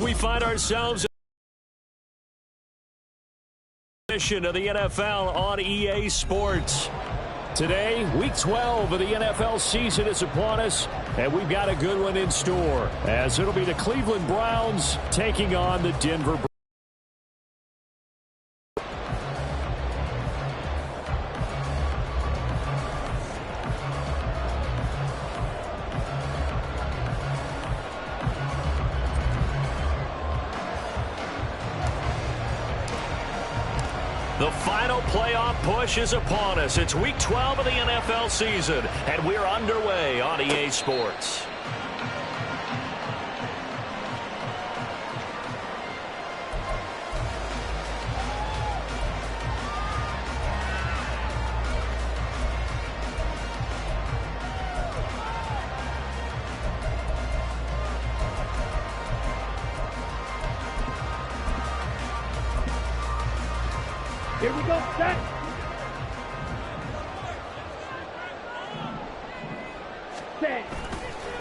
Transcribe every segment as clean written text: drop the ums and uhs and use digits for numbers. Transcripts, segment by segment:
We find ourselves in edition of the NFL on EA Sports. Today, Week 12 of the NFL season is upon us, and we've got a good one in store, as it'll be the Cleveland Browns taking on the Denver Broncos. The final playoff push is upon us. It's Week 12 of the NFL season, and we're underway on EA Sports. Here we go, set. Set.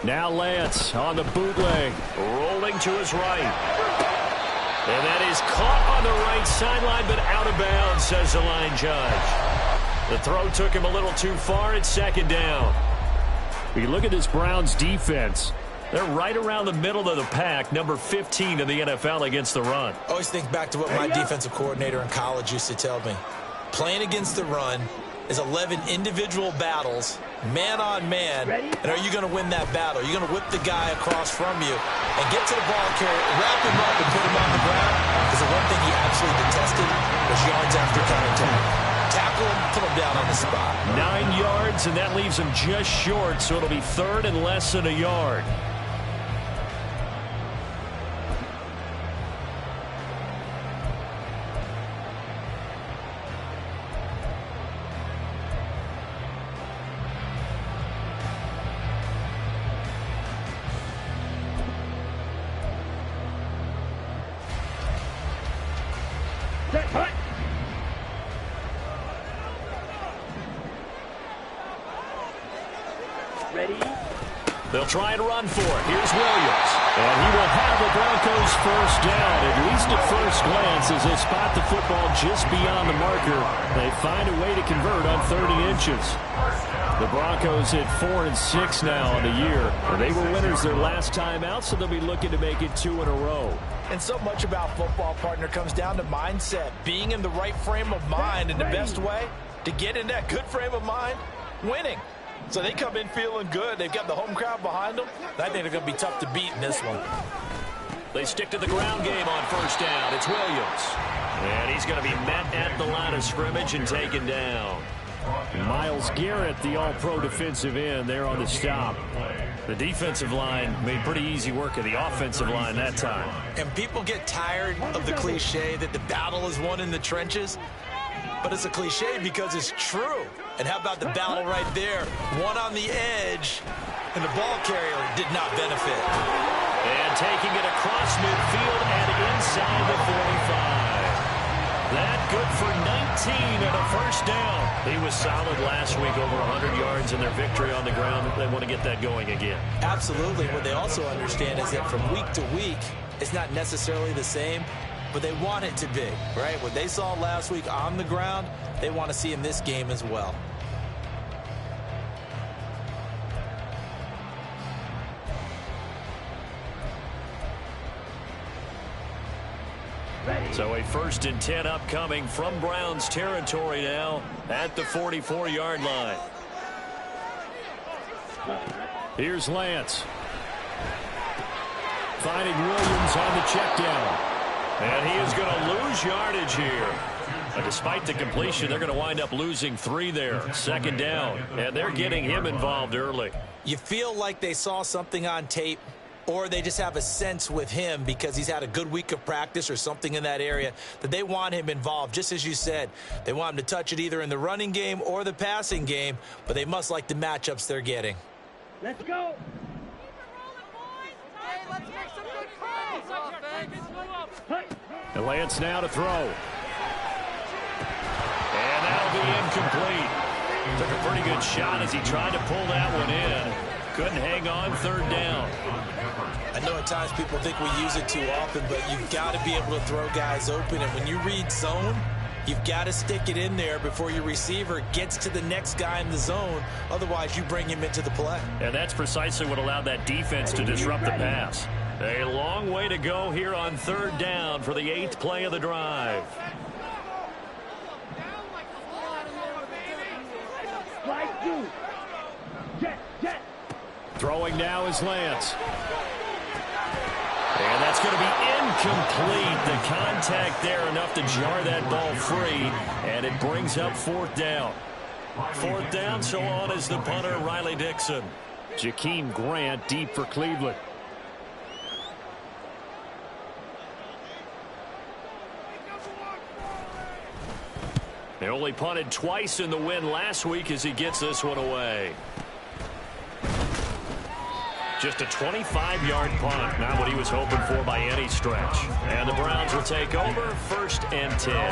Now Lance on the bootleg, rolling to his right. And that is caught on the right sideline, but out of bounds, says the line judge. The throw took him a little too far. It's second down. You look at this Browns defense. They're right around the middle of the pack, number 15 in the NFL against the run. I always think back to what my defensive coordinator in college used to tell me. Playing against the run is 11 individual battles, man on man, and are you going to win that battle? You're going to whip the guy across from you and get to the ball carrier, wrap him up and put him on the ground, because the one thing he absolutely detested was yards after contact. Tackle him, put him down on the spot. 9 yards, and that leaves him just short, so it'll be third and less than a yard. Ready? They'll try and run for it. Here's Williams. And he will have the Broncos first down, at least at first glance, as they spot the football just beyond the marker. They find a way to convert on 30 inches. The Broncos hit 4-6 now on the year. They were winners their last time out, so they'll be looking to make it 2 in a row. And so much about football, partner, comes down to mindset, being in the right frame of mind, and the best way to get in that good frame of mind, winning. So they come in feeling good. They've got the home crowd behind them. I think they're going to be tough to beat in this one. They stick to the ground game on first down. It's Williams. And he's going to be met at the line of scrimmage and taken down. Myles Garrett, the all-pro defensive end, there on the stop. The defensive line made pretty easy work of the offensive line that time. And people get tired of the cliche that the battle is won in the trenches. But it's a cliche because it's true. And how about the battle right there? One on the edge, and the ball carrier did not benefit. And taking it across midfield and inside the 45. That good for 19 and a first down. He was solid last week, over 100 yards in their victory on the ground. They want to get that going again. Absolutely. What they also understand is that from week to week, it's not necessarily the same, but they want it to be, right? What they saw last week on the ground, they want to see in this game as well. So a 1st and 10 upcoming from Browns territory now at the 44-yard line. Here's Lance. Finding Williams on the check down. And he is going to lose yardage here. But despite the completion, they're going to wind up losing 3 there. 2nd down. And they're getting him involved early. You feel like they saw something on tape, or they just have a sense with him because he's had a good week of practice or something in that area that they want him involved. Just as you said, they want him to touch it either in the running game or the passing game, but they must like the matchups they're getting. Let's go. And Lance now to throw. And that'll be incomplete. Took a pretty good shot as he tried to pull that one in. Couldn't hang on 3rd down. I know at times people think we use it too often, but you've got to be able to throw guys open. And when you read zone, you've got to stick it in there before your receiver gets to the next guy in the zone. Otherwise, you bring him into the play. And that's precisely what allowed that defense to disrupt the pass. A long way to go here on 3rd down for the 8th play of the drive. Throwing now is Lance. And that's going to be incomplete. The contact there enough to jar that ball free, and it brings up 4th down. 4th down, so on is the punter, Riley Dixon. Jakeem Grant deep for Cleveland. They only punted twice in the win last week as he gets this one away. Just a 25-yard punt, not what he was hoping for by any stretch. And the Browns will take over, 1st and 10.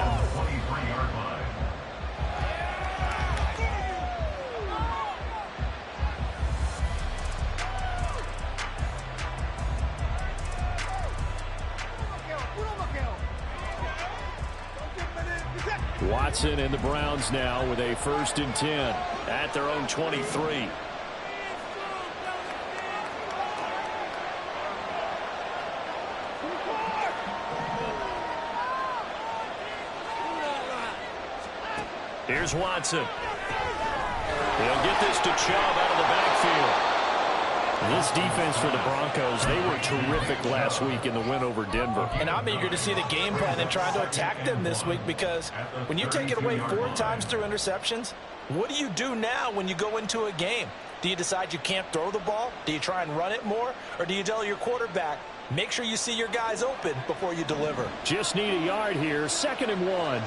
Watson and the Browns now with a 1st and 10 at their own 23. Here's Watson. He'll get this to Chubb out of the backfield. This defense for the Broncos, they were terrific last week in the win over Denver. And I'm eager to see the game plan and trying to attack them this week, because when you take it away 4 times through interceptions, what do you do now when you go into a game? Do you decide you can't throw the ball? Do you try and run it more? Or do you tell your quarterback, make sure you see your guys open before you deliver? Just need a yard here, 2nd and 1.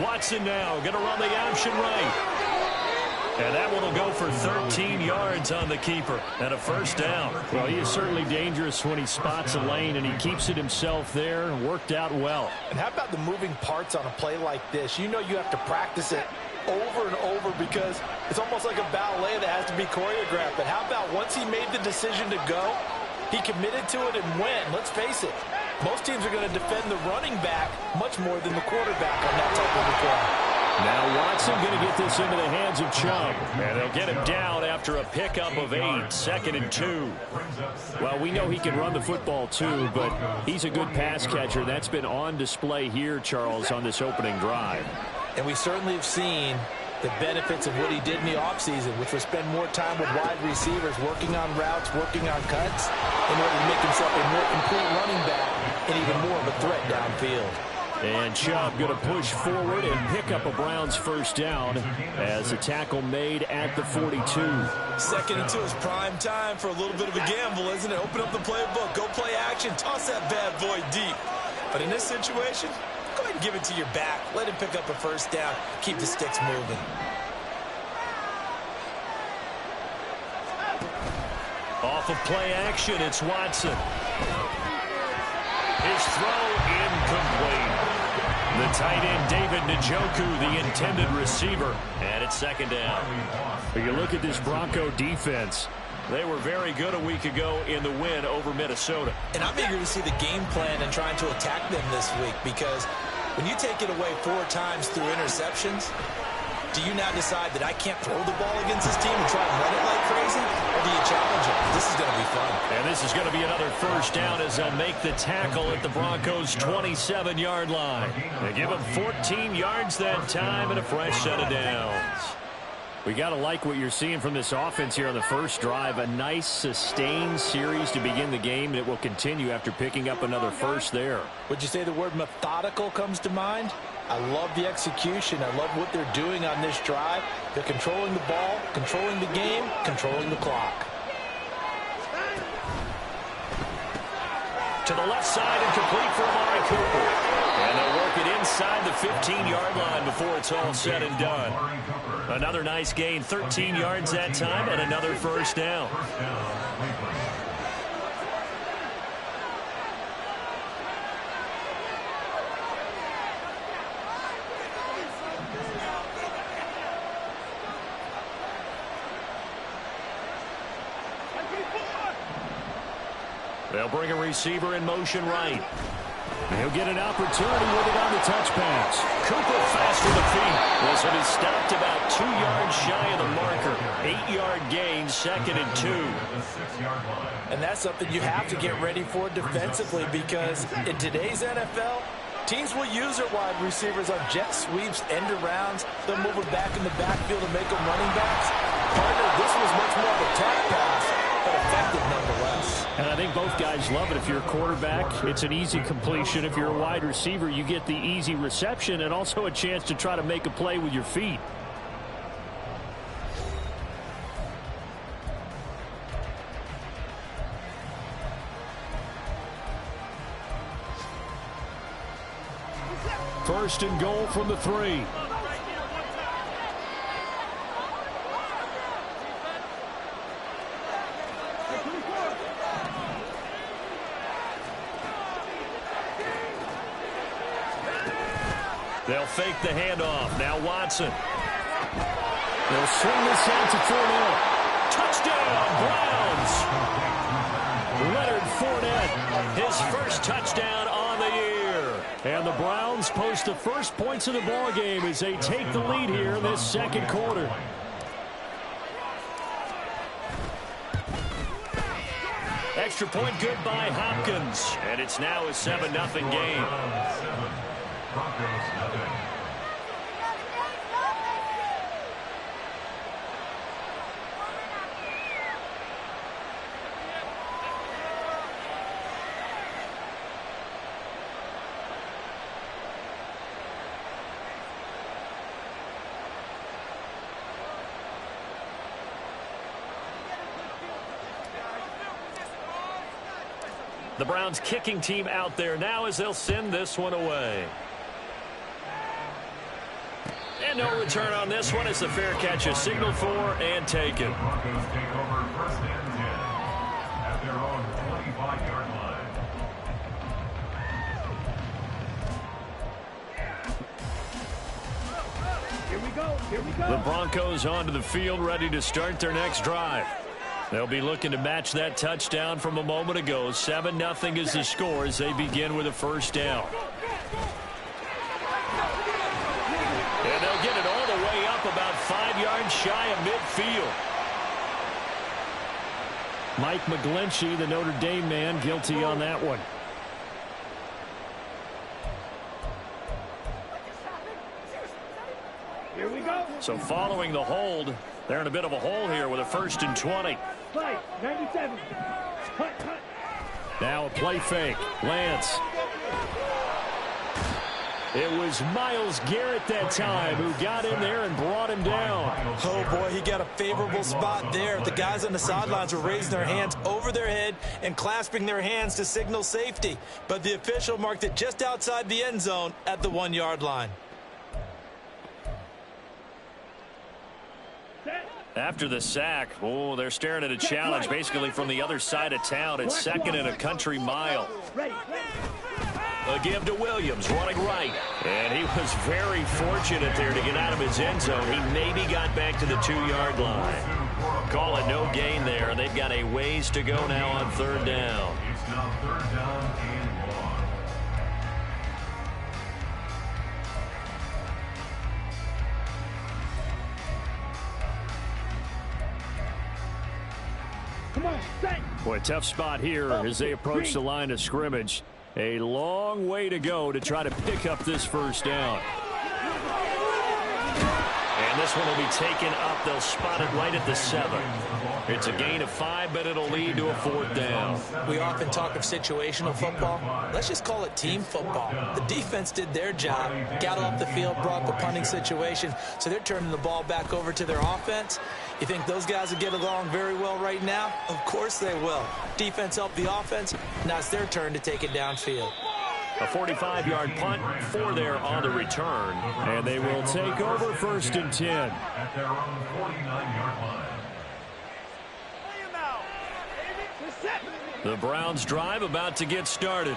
Watson now going to run the option right. And that one will go for 13 yards on the keeper and a 1st down. Well, he is certainly dangerous when he spots a lane, and he keeps it himself there and worked out well. And how about the moving parts on a play like this? You know you have to practice it over and over because it's almost like a ballet that has to be choreographed. But how about once he made the decision to go, he committed to it and went. Let's face it. Most teams are going to defend the running back much more than the quarterback on that type of a play. Now Watson going to get this into the hands of Chubb. And they'll get him down after a pickup of 8, 2nd and 2. Well, we know he can run the football too, but he's a good pass catcher. That's been on display here, Charles, on this opening drive. And we certainly have seen the benefits of what he did in the offseason, which was spend more time with wide receivers, working on routes, working on cuts, in order to make himself a more complete running back and even more of a threat downfield. And Chubb going to push forward and pick up a Browns 1st down as a tackle made at the 42. 2nd and 2 is prime time for a little bit of a gamble, isn't it? Open up the playbook, go play action, toss that bad boy deep. But in this situation, go ahead and give it to your back. Let him pick up a 1st down. Keep the sticks moving. Off of play action, it's Watson. His throw incomplete. The tight end, David Njoku, the intended receiver. And it's 2nd down. But you look at this Bronco defense. They were very good a week ago in the win over Minnesota. And I'm eager to see the game plan and trying to attack them this week, because when you take it away 4 times through interceptions, do you now decide that I can't throw the ball against this team and try and run it like crazy? Or do you challenge it? This is going to be fun. And this is going to be another 1st down as they'll make the tackle at the Broncos' 27-yard line. They give them 14 yards that time and a fresh set of downs. We got to like what you're seeing from this offense here on the first drive. A nice, sustained series to begin the game, and it will continue after picking up another first there. Would you say the word methodical comes to mind? I love the execution. I love what they're doing on this drive. They're controlling the ball, controlling the game, controlling the clock. To the left side and complete for Amari Cooper. And they'll work it inside the 15-yard line before it's all said and done. Another nice gain, 13 yards that time, and another first down. They'll bring a receiver in motion right. He'll get an opportunity with it on the touch pass. Cooper fast with the feet. This one is stopped about 2 yards shy of the marker. 8-yard gain, 2nd and 2. And that's something you have to get ready for defensively, because in today's NFL, teams will use their wide receivers on jet sweeps, end arounds. They'll move it back in the backfield and make them running backs. Partner, this was much more of a tap pass, but effective nonetheless. And I think both guys love it. If you're a quarterback, it's an easy completion. If you're a wide receiver, you get the easy reception and also a chance to try to make a play with your feet. First and goal from the 3. They'll fake the handoff. Now Watson. They'll swing this out to Fournette. Touchdown, Browns! Leonard Fournette, his first touchdown on the year. And the Browns post the first points of the ball game as they take the lead here in this second quarter. Extra point good by Hopkins. And it's now a 7-0 game. The Browns kicking team out there now as they'll send this one away. And no return on this one as the fair catch is signaled for and taken. Broncos take over 1st and 10 at their own 25-yard line. Here we go. Here we go. The Broncos onto the field, ready to start their next drive. They'll be looking to match that touchdown from a moment ago. 7-0 is the score as they begin with a first down. And they'll get it all the way up about 5 yards shy of midfield. Mike McGlinchey, the Notre Dame man, guilty on that one. Here we go. So following the hold, they're in a bit of a hole here with a 1st and 20. Play, 97. Cut. Now a play fake. Lance. It was Myles Garrett that time who got in there and brought him down. Oh, boy, he got a favorable spot there. The guys on the sidelines were raising their hands over their head and clasping their hands to signal safety. But the official marked it just outside the end zone at the 1-yard line. After the sack, oh, they're staring at a challenge basically from the other side of town. It's 2nd and a country mile. A give to Williams, running right. And he was very fortunate there to get out of his end zone. He maybe got back to the 2-yard line. Call it no gain there. They've got a ways to go now on 3rd down. It's now 3rd down and 1. Come on, set. Boy, tough spot here as they approach the line of scrimmage. A long way to go to try to pick up this first down. And this one will be taken up. They'll spot it right at the 7. It's a gain of 5, but it'll lead to a 4th down. We often talk of situational football. Let's just call it team football. The defense did their job, got off the field, brought the punting situation, so they're turning the ball back over to their offense. You think those guys will get along very well right now? Of course they will. Defense helped the offense. Now it's their turn to take it downfield. A 45-yard punt for there on the return. And they will take over 1st and 10. At their own 49-yard line. The Browns drive about to get started.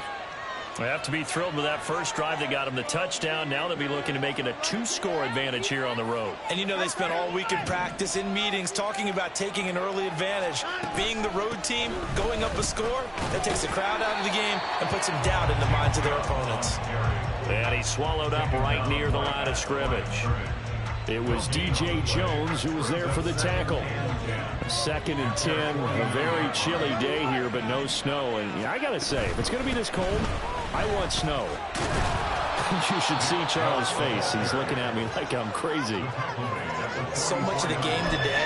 They have to be thrilled with that first drive that got them the touchdown. Now they'll be looking to make it a 2-score advantage here on the road. And you know they spent all week in practice, in meetings, talking about taking an early advantage. Being the road team, going up a score, that takes the crowd out of the game and puts some doubt in the minds of their opponents. And he swallowed up right near the line of scrimmage. It was DJ Jones who was there for the tackle. 2nd and 10. A very chilly day here, but no snow. And I got to say, if it's going to be this cold, I want snow. You should see Charles' face. He's looking at me like I'm crazy. So much of the game today,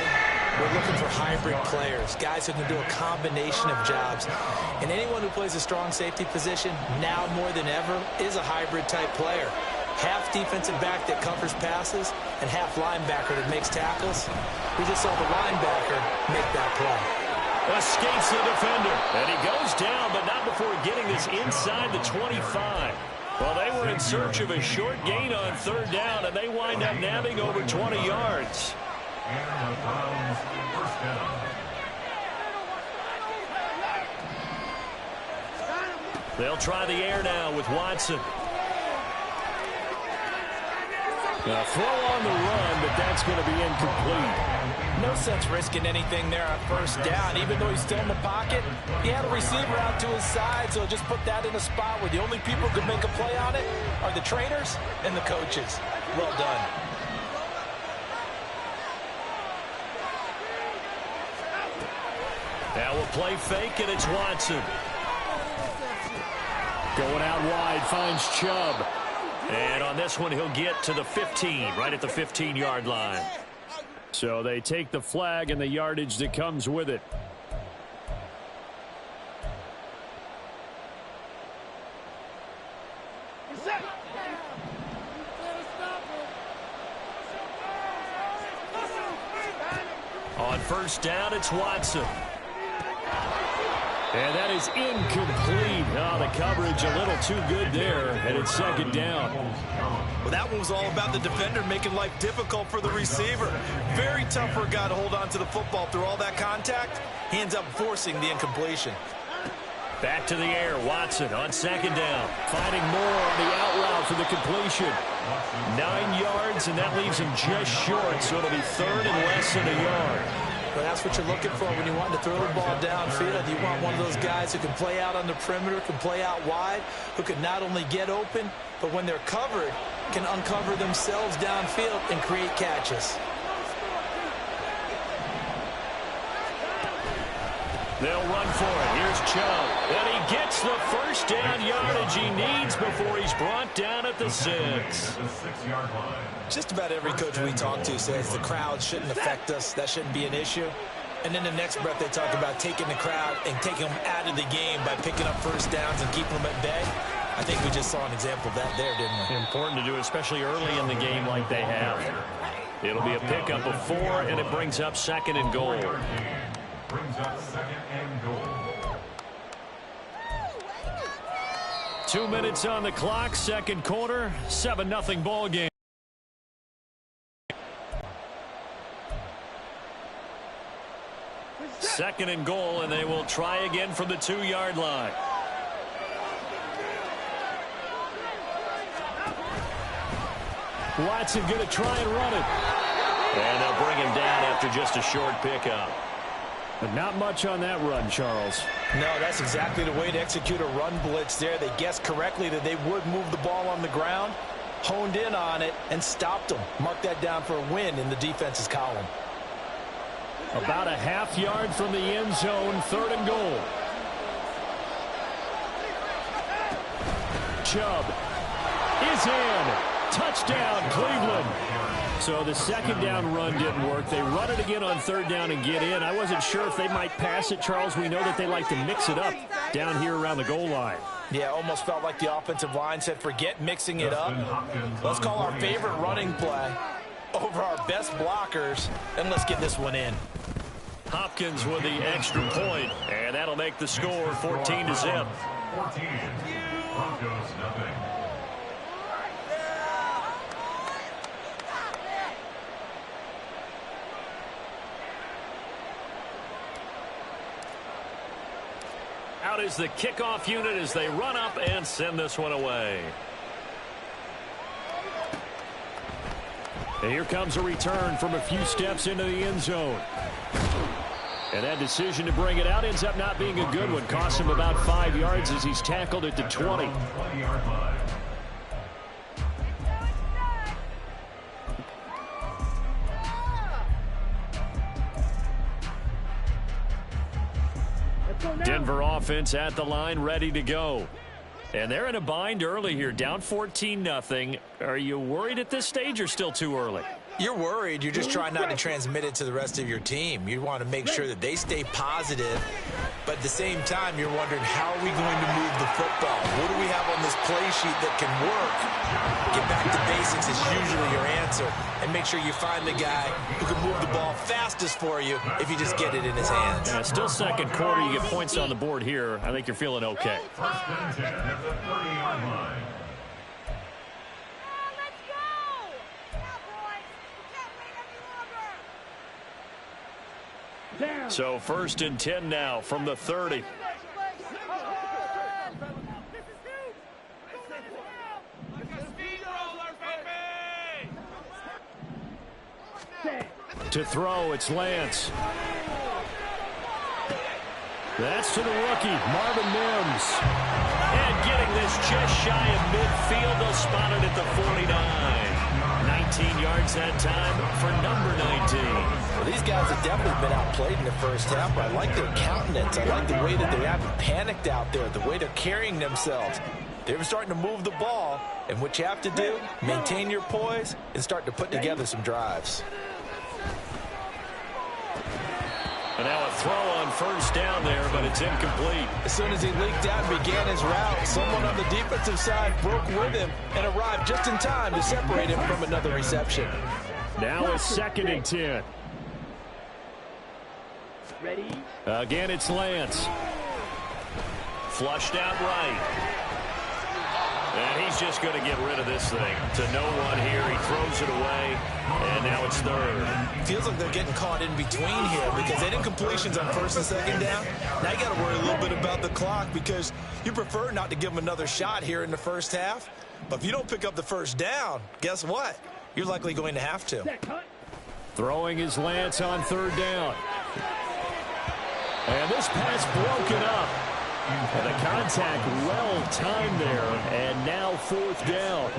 we're looking for hybrid players, guys who can do a combination of jobs. And anyone who plays a strong safety position, now more than ever, is a hybrid-type player. Half defensive back that covers passes and half linebacker that makes tackles. We just saw the linebacker make that play. Escapes the defender. And he goes down, but not before getting this inside the 25. Well, they were in search of a short gain on 3rd down, and they wind up nabbing over 20 yards. And the Browns first down. They'll try the air now with Watson. A throw on the run, but that's going to be incomplete. No sense risking anything there on 1st down. Even though he's still in the pocket, he had a receiver out to his side, so just put that in a spot where the only people who could make a play on it are the trainers and the coaches. Well done. Now we'll play fake, and it's Watson. Going out wide, finds Chubb. And on this one, he'll get to the 15, right at the 15-yard line. So they take the flag and the yardage that comes with it. On 1st down, it's Watson. And that is incomplete. Oh, the coverage a little too good there, and it's 2nd down. Well, that one was all about the defender making life difficult for the receiver. Very tough for a guy to hold on to the football through all that contact. He ends up forcing the incompletion. Back to the air, Watson on 2nd down. Finding more on the out route for the completion. 9 yards, and that leaves him just short, so it'll be 3rd and less than a yard. But that's what you're looking for when you want to throw the ball downfield. You want one of those guys who can play out on the perimeter, can play out wide, who can not only get open, but when they're covered, can uncover themselves downfield and create catches. They'll run for it. Here's Chubb. And he gets the 1st down yardage he needs before he's brought down at the 6. The 6-yard line. Just about every coach we talk to says the crowd shouldn't affect us. That shouldn't be an issue. And then the next breath they talk about taking the crowd and taking them out of the game by picking up 1st downs and keeping them at bay. I think we just saw an example of that there, didn't we? Important to do, especially early in the game like they have. It'll be a pickup of 4, and it brings up 2nd and goal. Brings up 2nd and goal. 2 minutes on the clock, 2nd quarter, 7-0 ball game. Second and goal, and they will try again from the 2-yard line. Watson going to try and run it. And they'll bring him down after just a short pickup. But not much on that run, Charles. No, that's exactly the way to execute a run blitz there. They guessed correctly that they would move the ball on the ground, honed in on it, and stopped them. Mark that down for a win in the defense's column. About a half yard from the end zone, 3rd and goal. Chubb is in. Touchdown, Cleveland. So the 2nd down run didn't work. They run it again on 3rd down and get in. I wasn't sure if they might pass it, Charles. We know that they like to mix it up down here around the goal line. Yeah, almost felt like the offensive line said, forget mixing it up. Let's call our favorite running play over our best blockers, and let's get this one in. Hopkins with the extra point, and that'll make the score 14-0. 14. Broncos nothing. Out is the kickoff unit as they run up and send this one away. And here comes a return from a few steps into the end zone. And that decision to bring it out ends up not being a good one. Costs him about 5 yards as he's tackled at the 20. 20-yard line. Denver offense at the line, ready to go. And they're in a bind early here, down 14-0. Are you worried at this stage or still too early? You're worried. You're just trying not to transmit it to the rest of your team. You want to make sure that they stay positive, but at the same time, you're wondering, how are we going to move the football? What do we have on this play sheet that can work? Get back to basics is usually your answer, and make sure you find the guy who can move the ball fastest for you if you just get it in his hands. Still second quarter. You get points on the board here. I think you're feeling okay. First and 10 at the 30-yard line. Down. So first and 10 now from the 30. To throw, it's Lance. That's to the rookie, Marvin Mims. And getting this just shy of midfield, they'll spot it at the 49. 19 yards that time for number 19. Well, these guys have definitely been outplayed in the first half, but I like their countenance. I like the way that they haven't panicked out there, the way they're carrying themselves. They were starting to move the ball, and what you have to do, maintain your poise and start to put together some drives. And now a throw on first down there, but it's incomplete. As soon as he leaked out and began his route, someone on the defensive side broke with him and arrived just in time to separate him from another reception. Now it's second and 10. Ready? Again, it's Lance. Flushed out right. And he's just going to get rid of this thing. To no one here. He throws it away. And now it's third. Feels like they're getting caught in between here because they did completions on first and second down. Now you got to worry a little bit about the clock because you prefer not to give them another shot here in the first half. But if you don't pick up the first down, guess what? You're likely going to have to. Throwing his Lance on third down. And this pass broken up. And the contact well-timed there, and now fourth down.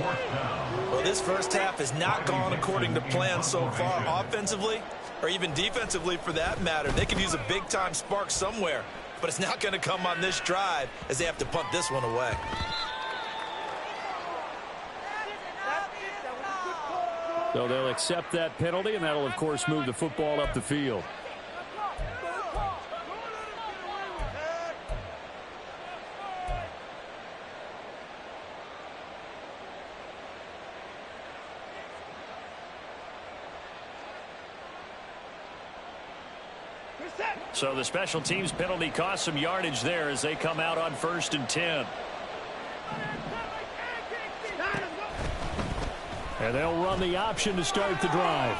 Well, this first half has not gone according to plan so far offensively, or even defensively for that matter. They could use a big-time spark somewhere, but it's not going to come on this drive as they have to punt this one away. So they'll accept that penalty, and that'll, of course, move the football up the field. So the special teams penalty cost some yardage there as they come out on first and 10. And they'll run the option to start the drive.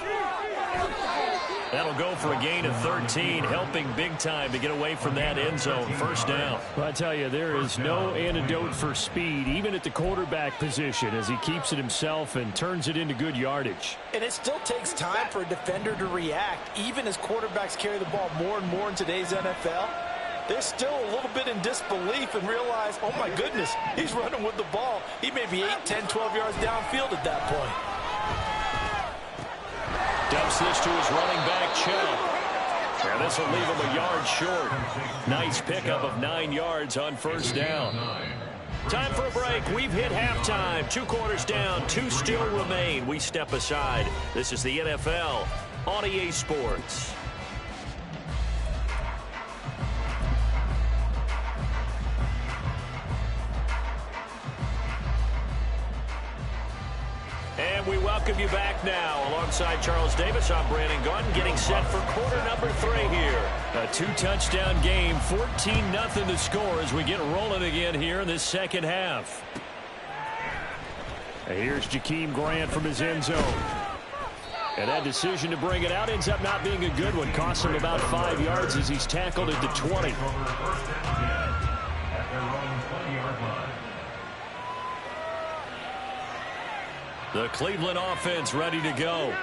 That'll go for a gain of 13, helping big time to get away from that end zone. First down. Well, I tell you, there is no antidote for speed, even at the quarterback position, as he keeps it himself and turns it into good yardage. And it still takes time for a defender to react, even as quarterbacks carry the ball more and more in today's NFL. They're still a little bit in disbelief and realize, oh my goodness, he's running with the ball. He may be 8, 10, 12 yards downfield at that point. Dumps this to his running back, Chubb. And this will leave him a yard short. Nice pickup of 9 yards on first down. Time for a break. We've hit halftime. 2 quarters down, 2 still remain. We step aside. This is the NFL on EA Sports. And we welcome you back now. Alongside Charles Davis, I'm Brandon Gunn, getting set for quarter number 3 here. A 2-touchdown game, 14-0 to score as we get rolling again here in this second half. And here's Jakeem Grant from his end zone. And that decision to bring it out ends up not being a good one. Costs him about 5 yards as he's tackled at the 20. The Cleveland offense ready to go.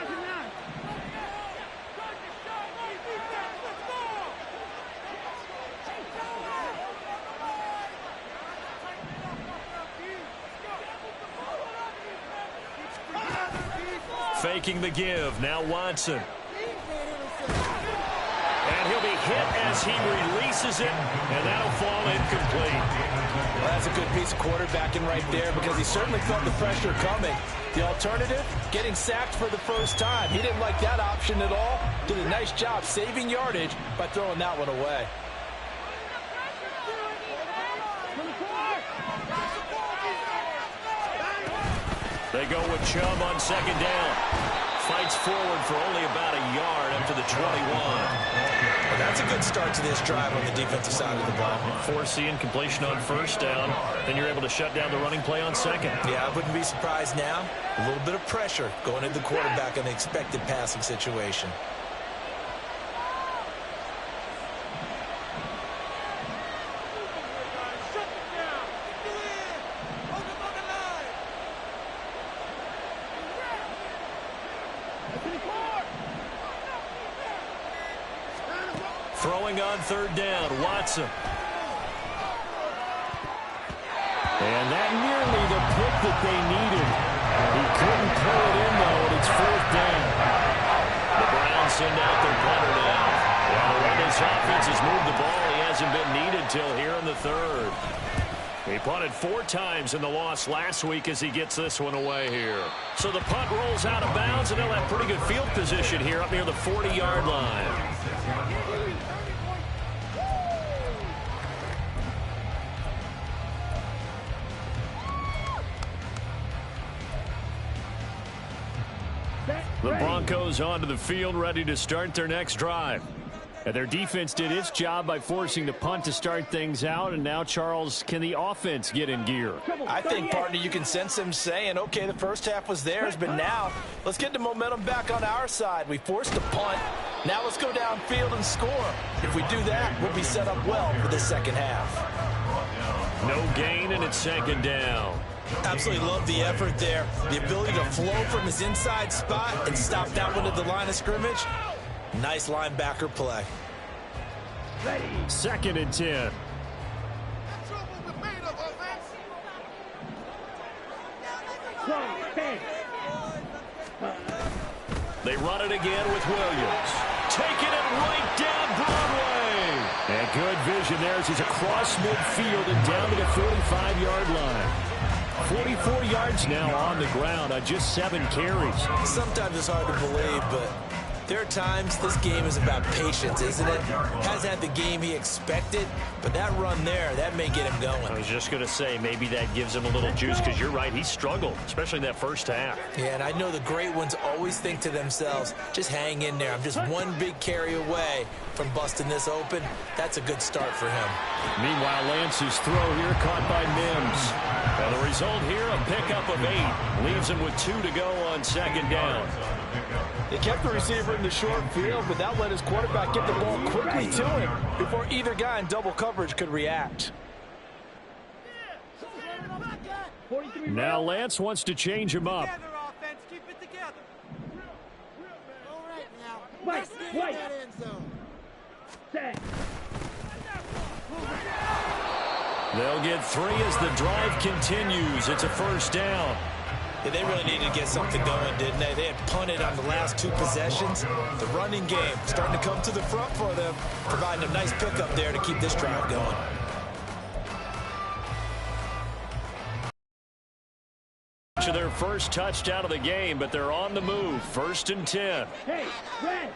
Faking the give. Now Watson. And he'll be hit as he releases it, and that'll fall incomplete. Well, that's a good piece of quarterbacking right there because he certainly felt the pressure coming. The alternative, getting sacked for the first time. He didn't like that option at all. Did a nice job saving yardage by throwing that one away. They go with Chubb on second down. Fights forward for only about a yard up to the 21. Well, that's a good start to this drive on the defensive side of the ball. Foreseeing completion on first down. Then you're able to shut down the running play on second. Yeah, I wouldn't be surprised now. A little bit of pressure going into the quarterback in the expected passing situation. Throwing on third down, Watson. And that nearly the pick that they needed. He couldn't pull it in, though, and it's fourth down. The Browns send out their punter now. Well, when this offense has moved the ball, he hasn't been needed till here in the third. He punted 4 times in the loss last week as he gets this one away here. So the punt rolls out of bounds, and they'll have pretty good field position here up near the 40-yard line. The Broncos onto the field, ready to start their next drive. And their defense did its job by forcing the punt to start things out. And now, Charles, can the offense get in gear? I think, partner, you can sense them saying, okay, the first half was theirs, but now let's get the momentum back on our side. We forced a punt. Now let's go downfield and score. If we do that, we'll be set up well for the second half. No gain, and it's second down. Absolutely love the effort there. The ability to flow from his inside spot and stop that one at the line of scrimmage. Nice linebacker play. Second and 10. They run it again with Williams. Taking it right down Broadway. And good vision there as he's across midfield and down to the 45-yard line. 44 yards now on the ground on just 7 carries. Sometimes it's hard to believe, but there are times this game is about patience, isn't it? Hasn't had the game he expected, but that run there, that may get him going. I was just going to say, maybe that gives him a little juice, because you're right, he struggled, especially in that first half. Yeah, and I know the great ones always think to themselves, just hang in there. I'm just one big carry away from busting this open. That's a good start for him. Meanwhile, Lance's throw here caught by Mims. And the result here, a pickup of 8. Leaves him with 2 to go on second down. They kept the receiver in the short field, but that let his quarterback get the ball quickly to him before either guy in double coverage could react. Now Lance wants to change him up. They'll get 3 as the drive continues. It's a first down. Yeah, they really needed to get something going, didn't they? They had punted on the last 2 possessions. The running game starting to come to the front for them, providing a nice pickup there to keep this drive going. To their first touchdown of the game, but they're on the move. First and 10. Hey, Red.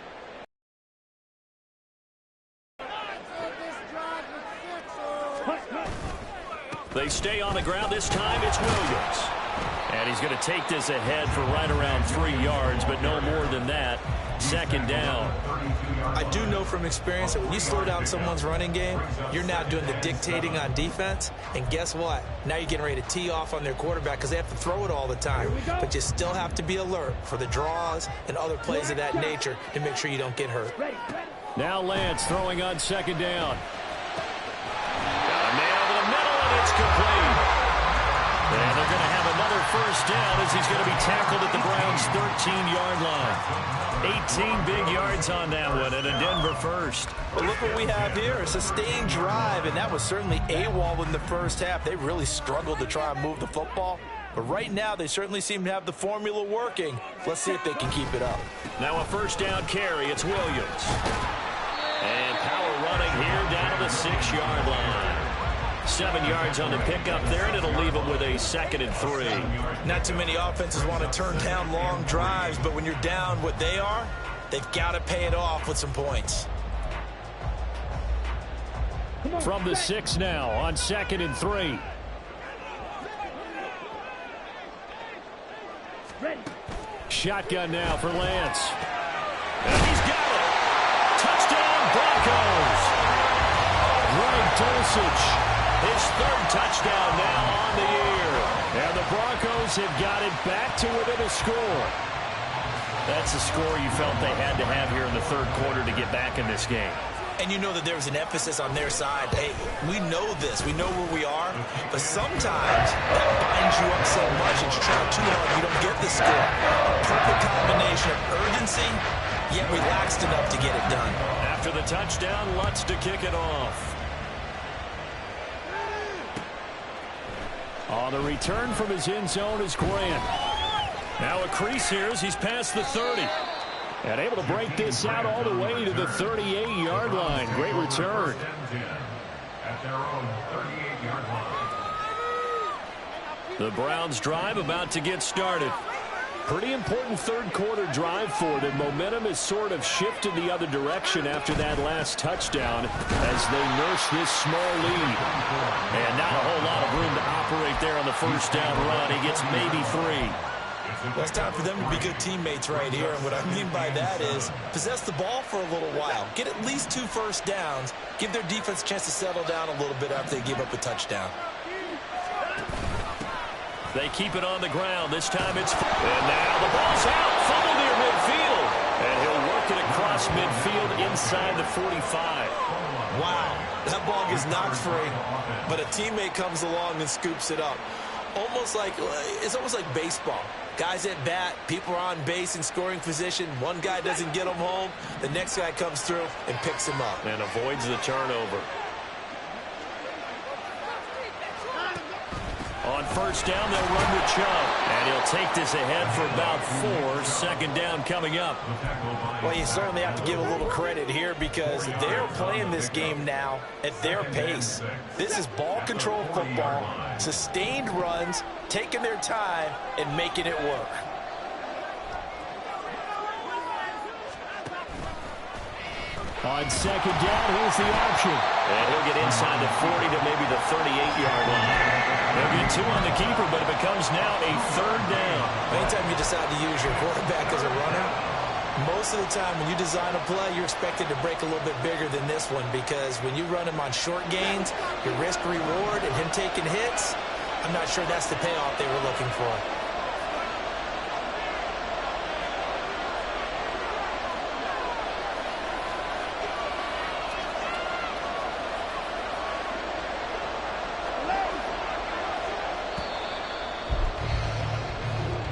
They stay on the ground. This time it's Williams. And he's going to take this ahead for right around 3 yards, but no more than that. Second down. I do know from experience that when you slow down someone's running game, you're now doing the dictating on defense. And guess what? Now you're getting ready to tee off on their quarterback because they have to throw it all the time. But you still have to be alert for the draws and other plays of that nature to make sure you don't get hurt. Now Lance throwing on second down. Got a man over the middle, and it's complete. And they're going to have another first down as he's going to be tackled at the Browns' 13-yard line. 18 big yards on that one, and a Denver first. Well, look what we have here, a sustained drive, and that was certainly AWOL in the first half. They really struggled to try and move the football. But right now, they certainly seem to have the formula working. Let's see if they can keep it up. Now a first down carry. It's Williams. And power running here down to the 6-yard line. 7 yards on the pickup there, and it'll leave them with a 2nd and 3. Not too many offenses want to turn down long drives, but when you're down what they are, they've got to pay it off with some points. From the 6 now on 2nd and 3. Ready. Shotgun now for Lance. And he's got it. Touchdown, Broncos. Greg Dulcich, his 3rd touchdown now on the year. And the Broncos have got it back to within a score. That's a score you felt they had to have here in the 3rd quarter to get back in this game. And you know that there was an emphasis on their side. Hey, we know this. We know where we are. But sometimes that binds you up so much and you try too hard, you don't get the score. A perfect combination of urgency, yet relaxed enough to get it done. After the touchdown, Lutz to kick it off. On the return from his end zone is Grant. Now a crease here as he's past the 30. And able to break this out all the way to the 38-yard line. Great return. At their own 38-yard line. The Browns drive about to get started. Pretty important 3rd quarter drive for them. Momentum has sort of shifted the other direction after that last touchdown as they nurse this small lead. And not a whole lot of room to operate there on the first down run. He gets maybe 3. Well, it's time for them to be good teammates right here. And what I mean by that is possess the ball for a little while. Get at least 2 first downs. Give their defense a chance to settle down a little bit after they give up a touchdown. They keep it on the ground. This time it's... And now the ball's out. Fumble near midfield. And he'll work it across midfield inside the 45. Wow. That ball gets knocked free, but a teammate comes along and scoops it up. It's almost like baseball. Guys at bat, people are on base in scoring position. One guy doesn't get them home. The next guy comes through and picks him up. And avoids the turnover. On first down, they'll run with Chubb. And he'll take this ahead for about 4. 2nd down coming up. Well, you certainly have to give a little credit here because they're playing this game now at their pace. This is ball control football, sustained runs, taking their time, and making it work. On 2nd down, here's the option. And he'll get inside the 40 to maybe the 38-yard line. They'll get 2 on the keeper, but it becomes now a 3rd down. Anytime you decide to use your quarterback as a runner, most of the time when you design a play, you're expected to break a little bit bigger than this one because when you run him on short gains, your risk-reward and him taking hits, I'm not sure that's the payoff they were looking for.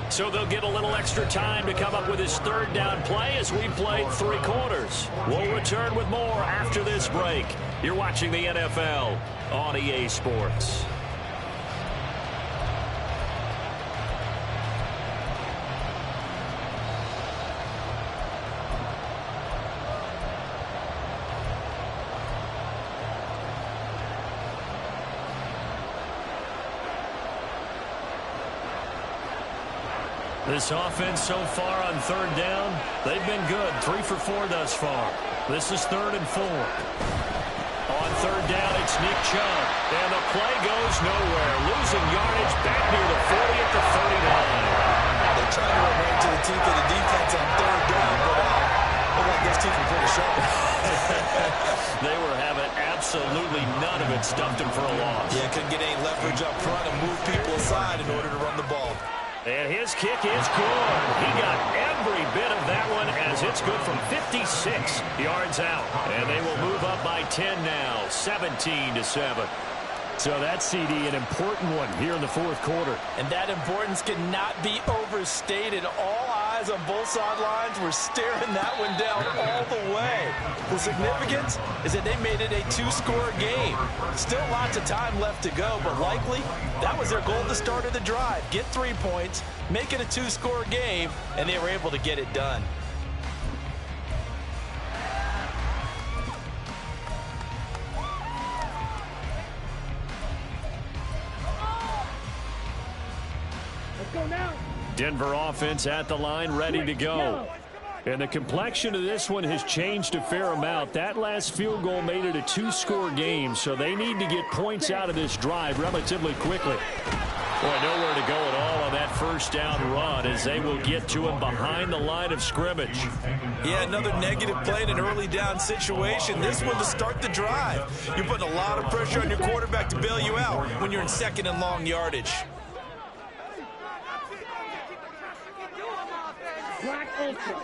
So they'll get a little extra time to come up with his 3rd down play as we played 3 quarters. We'll return with more after this break. You're watching the NFL on EA Sports. This offense so far on 3rd down, they've been good. 3 for 4 thus far. This is 3rd and 4. On 3rd down, it's Nick Chubb. And the play goes nowhere. Losing yardage back near the 40 at the 39. They're trying to run right to the teeth of the defense on 3rd down, but look like those teeth were pretty sharp. They were having absolutely none of it. Stuffed him for a loss. Yeah, couldn't get any leverage up front and move people aside in order to run the ball. And his kick is good. He got every bit of that one as it's good from 56 yards out. And they will move up by 10 now, 17-7. So that CD, an important one here in the fourth quarter. And that importance cannot be overstated. All eyes on both sidelines were staring that one down all the way. The significance is that they made it a two-score game. Still lots of time left to go, but likely that was their goal at the start of the drive. Get 3 points, make it a two-score game, and they were able to get it done. Go now. Denver offense at the line, ready to go. And the complexion of this one has changed a fair amount. That last field goal made it a two-score game, so they need to get points out of this drive relatively quickly. Boy, nowhere to go at all on that first down run as they will get to him behind the line of scrimmage. Yeah, another negative play in an early down situation. This one to start the drive. You're putting a lot of pressure on your quarterback to bail you out when you're in second and long yardage. Black Ultra.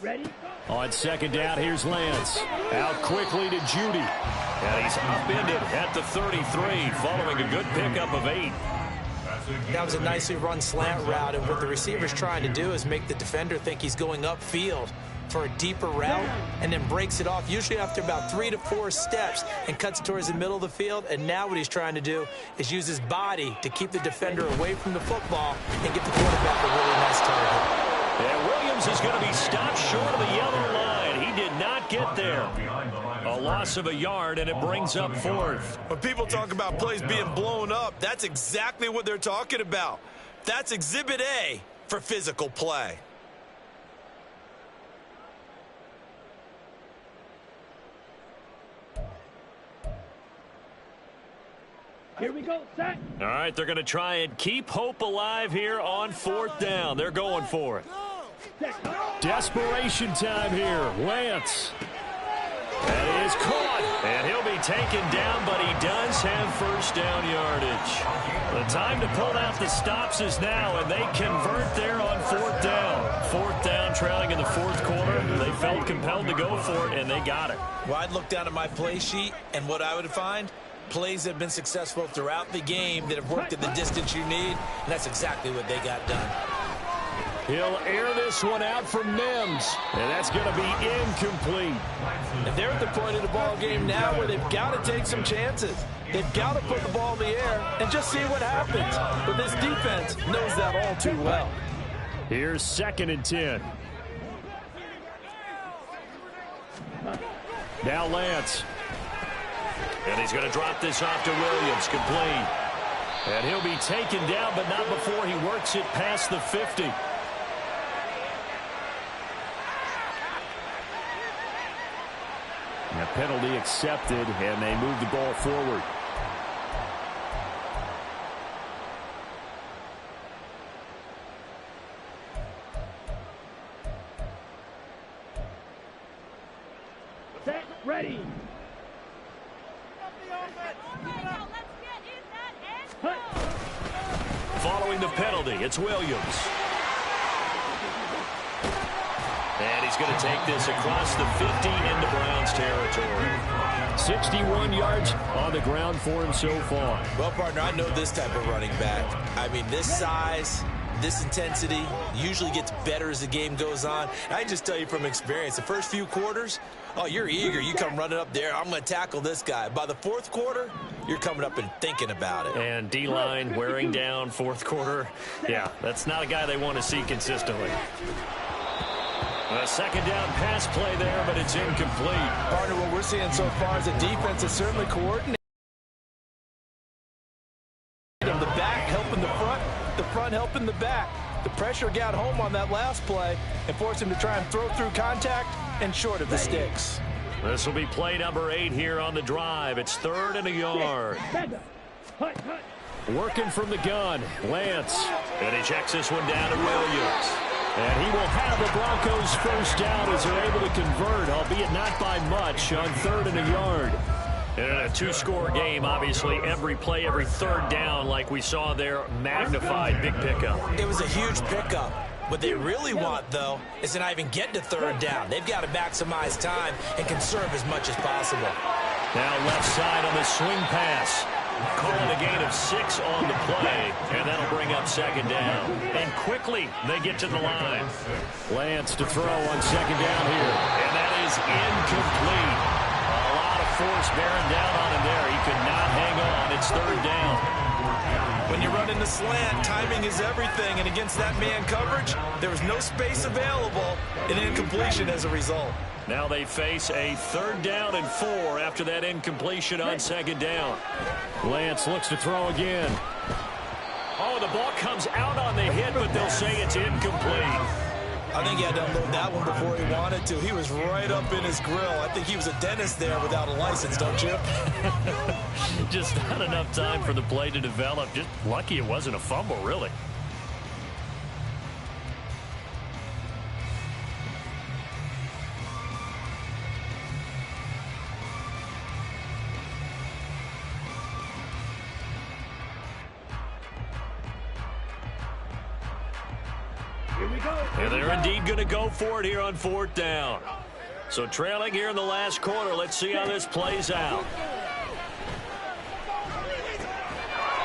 Ready? On second down, here's Lance. Out quickly to Judy. And he's upended at the 33 following a good pickup of 8. That was a nicely run slant route, and what the receiver's trying to do is make the defender think he's going upfield for a deeper route and then breaks it off, usually after about 3 to 4 steps, and cuts towards the middle of the field. And now what he's trying to do is use his body to keep the defender away from the football and give the quarterback a really nice target. And Williams is going to be stopped short of the yellow line. He did not get there. A loss of a yard, and it brings up 4th. When people talk about plays being blown up, that's exactly what they're talking about. That's Exhibit A for physical play. Here we go, set. All right, they're going to try and keep hope alive here on 4th down. They're going for it. Desperation time here. Lance. That is caught. And he'll be taken down, but he does have first down yardage. The time to pull out the stops is now, and they convert there on 4th down. 4th down, trailing in the 4th quarter. They felt compelled to go for it, and they got it. Well, I'd look down at my play sheet, and what I would find, plays that have been successful throughout the game that have worked at the distance you need, and that's exactly what they got done. He'll air this one out for Mims, and that's going to be incomplete. And they're at the point of the ball game now where they've got to take some chances. They've got to put the ball in the air and just see what happens. But this defense knows that all too well. Here's 2nd and 10. Now Lance. And he's going to drop this off to Williams, complete. And he'll be taken down, but not before he works it past the 50. A penalty accepted, and they move the ball forward. Set, ready. Following the penalty, it's Williams. And he's going to take this across the 50 into Browns territory. 61 yards on the ground for him so far. Well, partner, I know this type of running back. I mean, this size, this intensity usually gets better as the game goes on. I can just tell you from experience, the first few quarters, oh, you're eager. You come running up there. I'm going to tackle this guy. By the 4th quarter, you're coming up and thinking about it. And D-line wearing down 4th quarter. Yeah, that's not a guy they want to see consistently. A 2nd down pass play there, but it's incomplete. Partner, what we're seeing so far is the defense is certainly coordinated. The back helping the front helping the back. The pressure got home on that last play and forced him to try and throw through contact and short of the sticks. This will be play number 8 here on the drive. It's 3rd and a yard. Working from the gun, Lance. And he checks this one down to Williams. And he will have the Broncos first down as they're able to convert, albeit not by much, on 3rd and a yard. And in a two-score game, obviously, every play, every 3rd down, like we saw there, magnified big pickup. It was a huge pickup. What they really want, though, is to not even get to 3rd down. They've got to maximize time and conserve as much as possible. Now left side on the swing pass. Calling a gain of 6 on the play, and that'll bring up second down. And quickly, they get to the line. Lance to throw on second down here. And that is incomplete. A lot of force bearing down on him there. He could not hang on. It's third down. When you run in the slant, timing is everything. And against that man coverage, there was no space available. An incompletion as a result. Now they face a third down and 4 after that incompletion on second down. Lance looks to throw again. Oh, the ball comes out on the hit, but they'll say it's incomplete. I think he had to unload that one before he wanted to. He was right up in his grill. I think he was a dentist there without a license, don't you? Just not enough time for the play to develop. Just lucky it wasn't a fumble, really. And they're indeed going to go for it here on fourth down. So trailing here in the last quarter. Let's see how this plays out.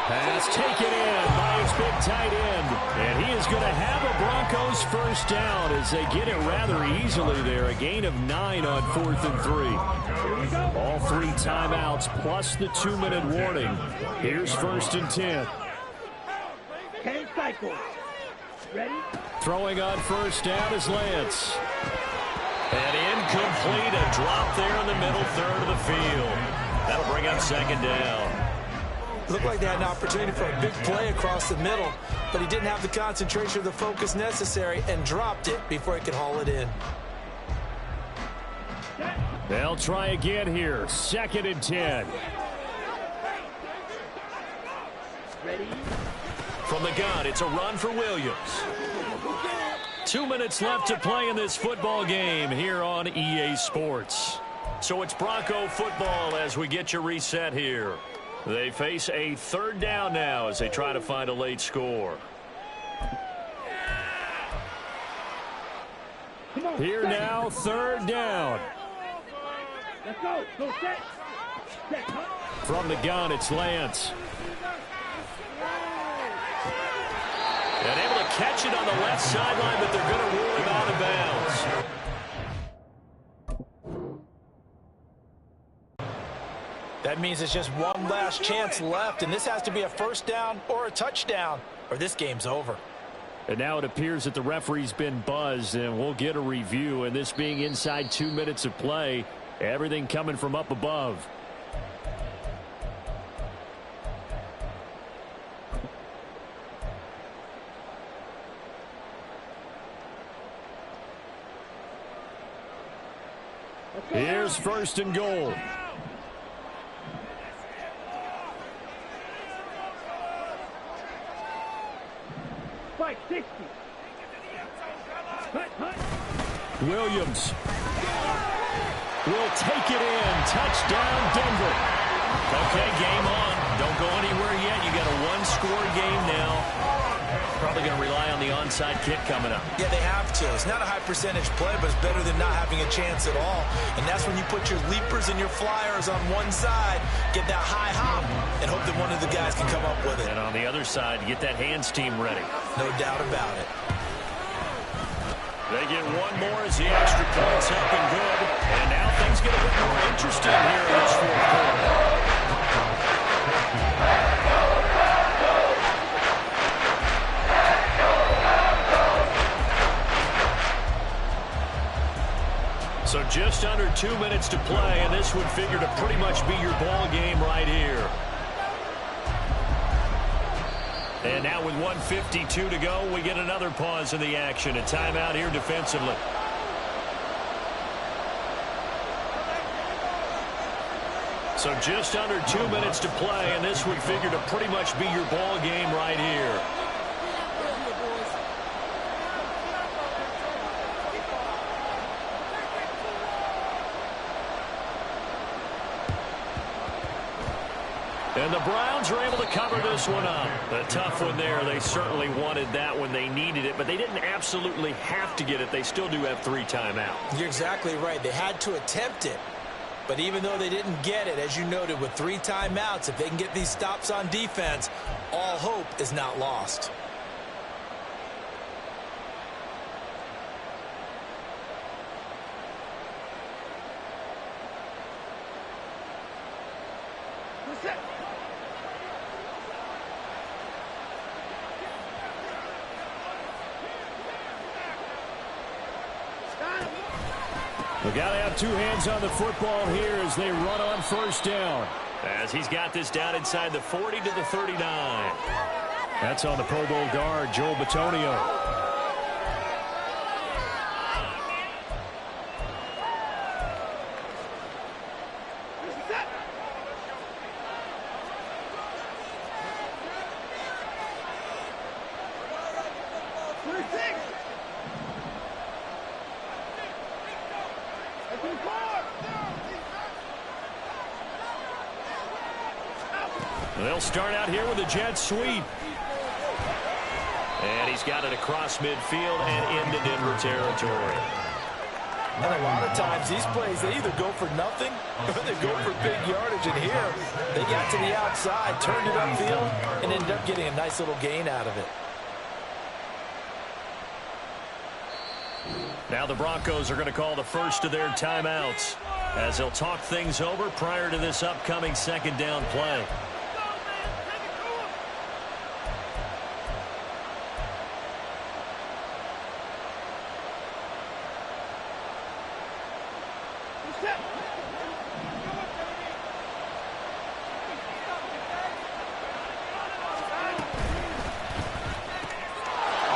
Pass taken in by his big tight end. And he is going to have a Broncos first down as they get it rather easily there. A gain of 9 on 4th and 3. All 3 timeouts plus the 2-minute warning. Here's 1st and 10. 10 cycles. Ready? Throwing on first down is Lance. And incomplete, a drop there in the middle third of the field. That'll bring up second down. Looked like they had an opportunity for a big play across the middle, but he didn't have the concentration or the focus necessary and dropped it before he could haul it in. They'll try again here. 2nd and 10. Ready? From the gun, it's a run for Williams. 2 minutes left to play in this football game here on EA Sports. So it's Bronco football as we get you reset here. They face a third down now as they try to find a late score. Here now, third down. Let's go. Go set. Set. From the gun, it's Lance. And able to catch it on the left sideline, but they're going to rule him out of bounds. That means it's just one last chance left, and this has to be a first down or a touchdown, or this game's over. And now it appears that the referee's been buzzed, and we'll get a review. And this being inside 2 minutes of play, everything coming from up above. Here's 1st and goal. Spike 60. Williams will take it in. Touchdown, Denver. Okay, game on. Don't go anywhere yet. You got a one-score game now. Probably going to rely on the onside kick coming up. Yeah, they have to. It's not a high percentage play, but it's better than not having a chance at all. And that's when you put your leapers and your flyers on one side, get that high hop, and hope that one of the guys can come up with it. And on the other side, get that hands team ready. No doubt about it. They get one more as the extra point's up and good. And now things get a bit more interesting here in this fourth quarter. So just under 2 minutes to play, and this would figure to pretty much be your ball game right here. And now with 1:52 to go, we get another pause in the action. A timeout here defensively. So just under 2 minutes to play, and this would figure to pretty much be your ball game right here. And the Browns are able to cover this one up. A tough one there. They certainly wanted that when they needed it, but they didn't absolutely have to get it. They still do have 3 timeouts. You're exactly right. They had to attempt it. But even though they didn't get it, as you noted, with 3 timeouts, if they can get these stops on defense, all hope is not lost. We got to have 2 hands on the football here as they run on first down. As he's got this down inside the 40 to the 39. That's on the Pro Bowl guard, Joel Bitonio. They'll start out here with a jet sweep. And he's got it across midfield and into Denver territory. And a lot of times these plays, they either go for nothing or they go for big yardage. And here, they got to the outside, turned it upfield, and ended up getting a nice little gain out of it. Now the Broncos are going to call the first of their timeouts as they'll talk things over prior to this upcoming second down play.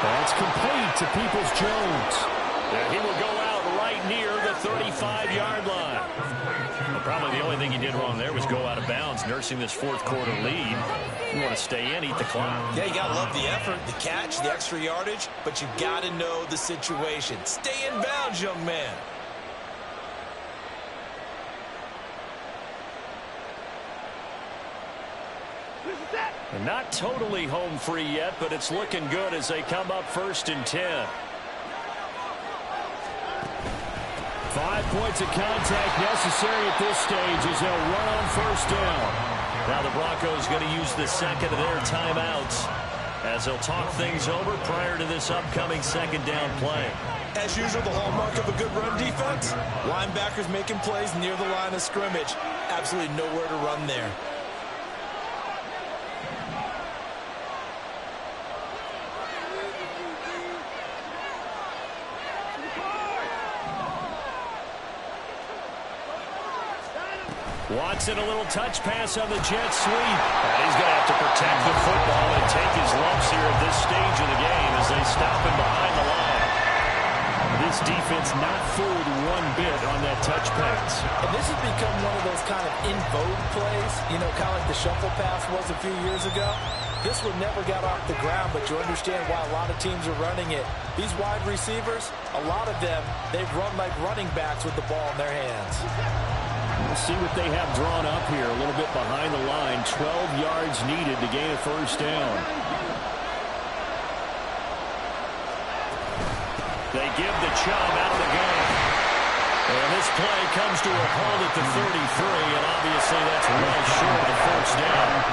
That's complete to Peoples-Jones. And he will go out right near the 35-yard line. Well, probably the only thing he did wrong there was go out of bounds, nursing this fourth-quarter lead. You want to stay in, eat the clock. Yeah, you got to love the effort, the catch, the extra yardage, but you got to know the situation. Stay in bounds, young man. And not totally home free yet, but it's looking good as they come up 1st and 10. 5 points of contact necessary at this stage as they'll run on first down. Now the Broncos going to use the second of their timeouts as they'll talk things over prior to this upcoming second down play. As usual, the hallmark of a good run defense, linebackers making plays near the line of scrimmage. Absolutely nowhere to run there. Watson, a little touch pass on the jet sweep. And he's going to have to protect the football and take his lumps here at this stage of the game as they stop him behind the line. This defense not fooled one bit on that touch pass. And this has become one of those kind of in vogue plays, you know, kind of like the shuffle pass was a few years ago. This one never got off the ground, but you understand why a lot of teams are running it. These wide receivers, a lot of them, they've run like running backs with the ball in their hands. We'll see what they have drawn up here. A little bit behind the line. 12 yards needed to gain a first down. They give the Chubb out of the game. And this play comes to a halt at the 33, and obviously that's well short of the first down.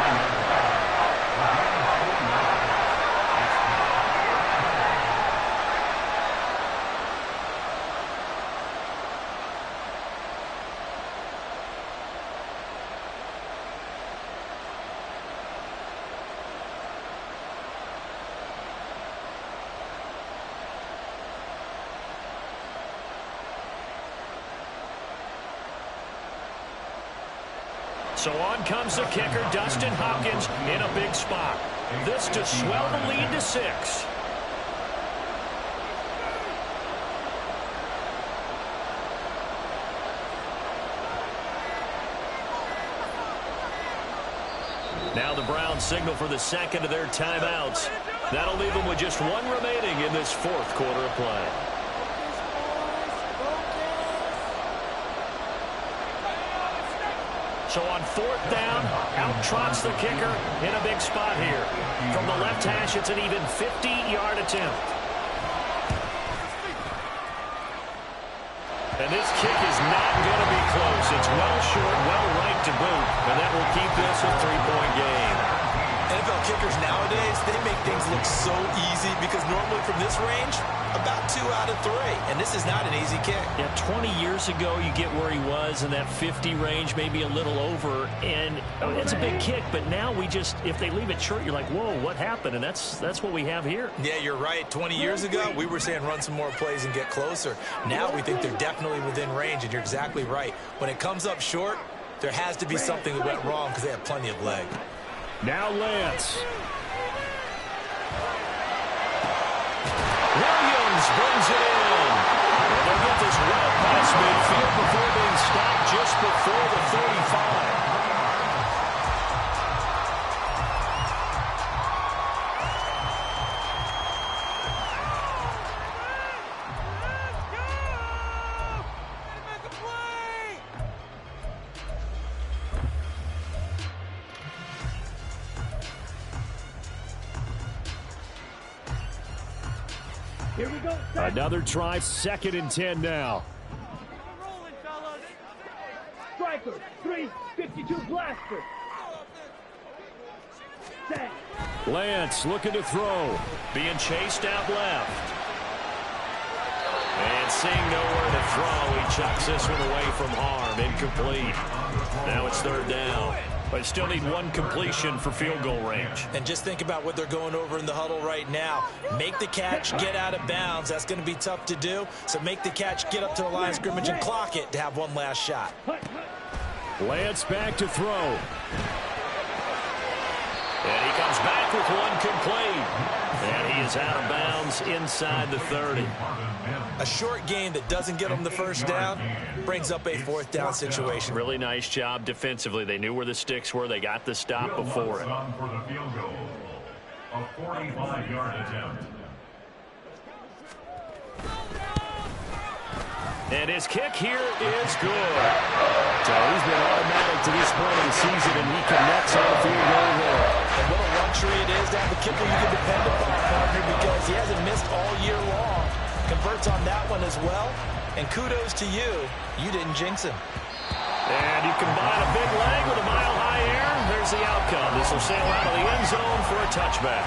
So on comes the kicker, Dustin Hopkins, in a big spot. This to swell the lead to 6. Now the Browns signal for the second of their timeouts. That'll leave them with just 1 remaining in this fourth quarter of play. So on 4th down, out trots the kicker in a big spot here. From the left hash, it's an even 50-yard attempt. And this kick is not going to be close. It's well short, well right to boot, and that will keep this a 3-point game. NFL kickers nowadays, they make things look so easy because normally from this range, about 2 out of 3. And this is not an easy kick. Yeah, 20 years ago, you get where he was in that 50 range, maybe a little over. And it's a big kick, but now we just, if they leave it short, you're like, whoa, what happened? And that's what we have here. Yeah, you're right. 20 years ago, we were saying run some more plays and get closer. Now we think they're definitely within range, and you're exactly right. When it comes up short, there has to be something that went wrong because they have plenty of leg. Now Lance. Williams brings it in. And they'll get this well past midfield before being stopped just before the 35. Here we go. Another try, 2nd and 10 now. Striker, 352 blaster. Set. Lance looking to throw. Being chased out left. And seeing nowhere to throw, he chucks this one away from harm. Incomplete. Now it's 3rd down. But still need 1 completion for field goal range. And just think about what they're going over in the huddle right now. Make the catch, get out of bounds. That's going to be tough to do. So make the catch, get up to the line of scrimmage, and clock it to have 1 last shot. Lance back to throw. And he comes back with 1 complete. And he is out of bounds inside the 30. A short game that doesn't get them the 1st down brings up a 4th down situation. Really nice job defensively. They knew where the sticks were. They got the stop before it. For the field goal, a 45-yard attempt. And his kick here is good. So he's been automatic to this point of the season, and he connects on the field goal there. And what a luxury it is to have a kicker you can depend upon, partner, because he hasn't missed all year long. Converts on that one as well. And kudos to you. You didn't jinx him. And you combine a big leg with a mile-high air. There's the outcome. This will sail out of the end zone for a touchback.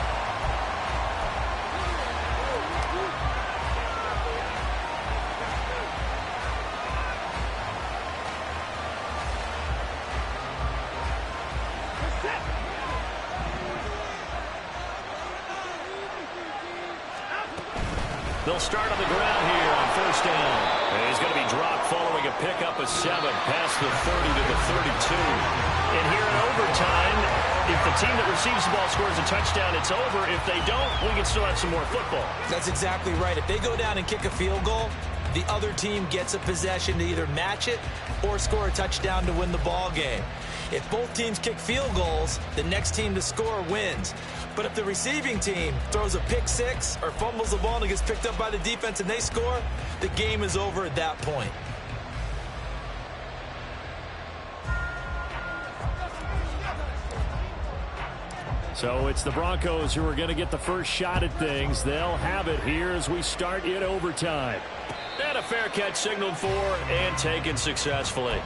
They'll start on the ground here on 1st down. And he's going to be dropped following a pickup of 7 past the 30 to the 32. And here in overtime, if the team that receives the ball scores a touchdown, it's over. If they don't, we can still have some more football. That's exactly right. If they go down and kick a field goal, the other team gets a possession to either match it or score a touchdown to win the ball game. If both teams kick field goals, the next team to score wins. But if the receiving team throws a pick 6 or fumbles the ball and it gets picked up by the defense and they score, the game is over at that point. So it's the Broncos who are going to get the first shot at things. They'll have it here as we start in overtime. And a fair catch signaled for and taken successfully.